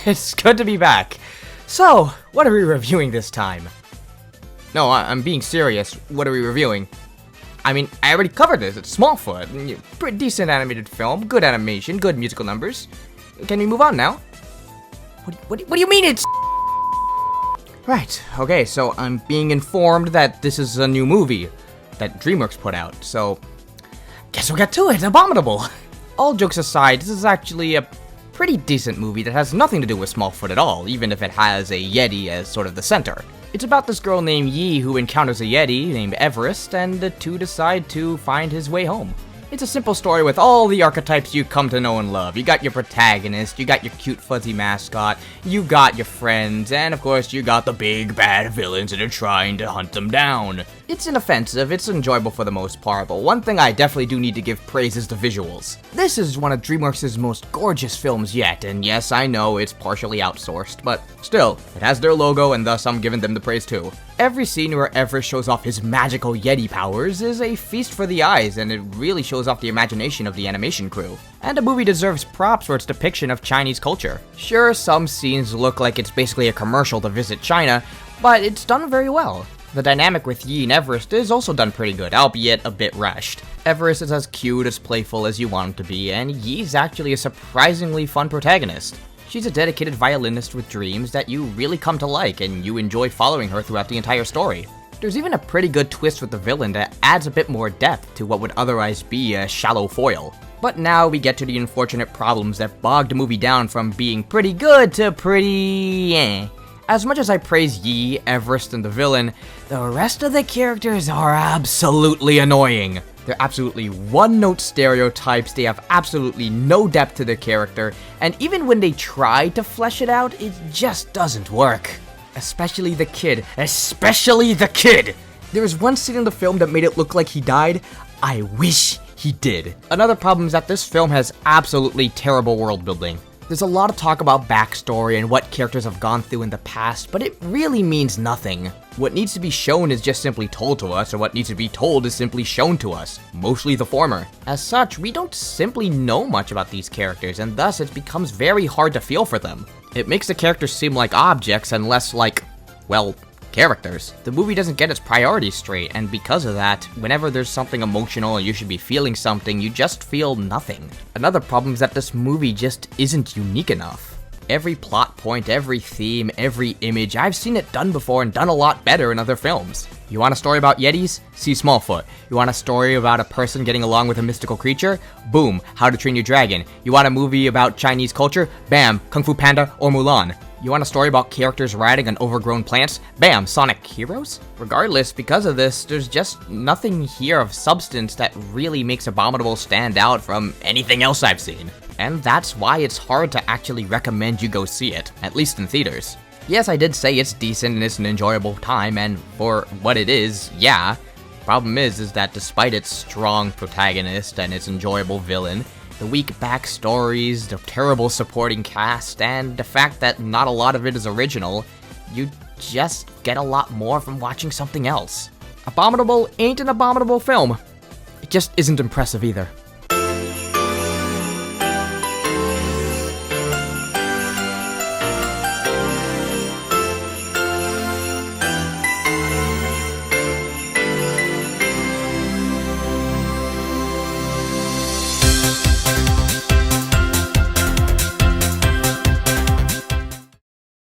It's good to be back. So, what are we reviewing this time? No, I'm being serious. What are we reviewing? I mean, I already covered this. It's Smallfoot. Pretty decent animated film, good animation, good musical numbers. Can we move on now? What do you mean it's... Right, okay, so I'm being informed that this is a new movie that Dreamworks put out, so... Guess we'll get to it, Abominable! All jokes aside, this is actually a pretty decent movie that has nothing to do with Smallfoot at all, even if it has a Yeti as sort of the center. It's about this girl named Yi who encounters a Yeti named Everest, and the two decide to find his way home. It's a simple story with all the archetypes you come to know and love. You got your protagonist, you got your cute fuzzy mascot, you got your friends, and of course you got the big bad villains that are trying to hunt them down. It's inoffensive, it's enjoyable for the most part, but one thing I definitely do need to give praise is the visuals. This is one of Dreamworks' most gorgeous films yet, and yes, I know it's partially outsourced, but still, it has their logo and thus I'm giving them the praise too. Every scene where Everest shows off his magical Yeti powers is a feast for the eyes, and it really shows off the imagination of the animation crew. And the movie deserves props for its depiction of Chinese culture. Sure, some scenes look like it's basically a commercial to visit China, but it's done very well. The dynamic with Yi and Everest is also done pretty good, albeit a bit rushed. Everest is as cute, as playful as you want him to be, and Yi's actually a surprisingly fun protagonist. She's a dedicated violinist with dreams that you really come to like, and you enjoy following her throughout the entire story. There's even a pretty good twist with the villain that adds a bit more depth to what would otherwise be a shallow foil. But now we get to the unfortunate problems that bogged the movie down from being pretty good to pretty eh. As much as I praise Yi, Everest, and the villain, the rest of the characters are absolutely annoying. They're absolutely one-note stereotypes, they have absolutely no depth to their character, and even when they try to flesh it out, it just doesn't work. Especially the kid. There was one scene in the film that made it look like he died. I wish he did. Another problem is that this film has absolutely terrible world building. There's a lot of talk about backstory and what characters have gone through in the past, but it really means nothing. What needs to be shown is just simply told to us, or what needs to be told is simply shown to us. Mostly the former. As such, we don't simply know much about these characters, and thus it becomes very hard to feel for them. It makes the characters seem like objects and less like, well, characters. The movie doesn't get its priorities straight, and because of that, whenever there's something emotional and you should be feeling something, you just feel nothing. Another problem is that this movie just isn't unique enough. Every plot point, every theme, every image, I've seen it done before and done a lot better in other films. You want a story about Yetis? See Smallfoot. You want a story about a person getting along with a mystical creature? Boom, How to Train Your Dragon. You want a movie about Chinese culture? Bam, Kung Fu Panda or Mulan. You want a story about characters riding on overgrown plants? Bam, Sonic Heroes? Regardless, because of this, there's just nothing here of substance that really makes Abominable stand out from anything else I've seen. And that's why it's hard to actually recommend you go see it, at least in theaters. Yes, I did say it's decent and it's an enjoyable time, and for what it is, yeah. Problem is that despite its strong protagonist and its enjoyable villain, the weak backstories, the terrible supporting cast, and the fact that not a lot of it is original, you just get a lot more from watching something else. Abominable ain't an abominable film. It just isn't impressive either.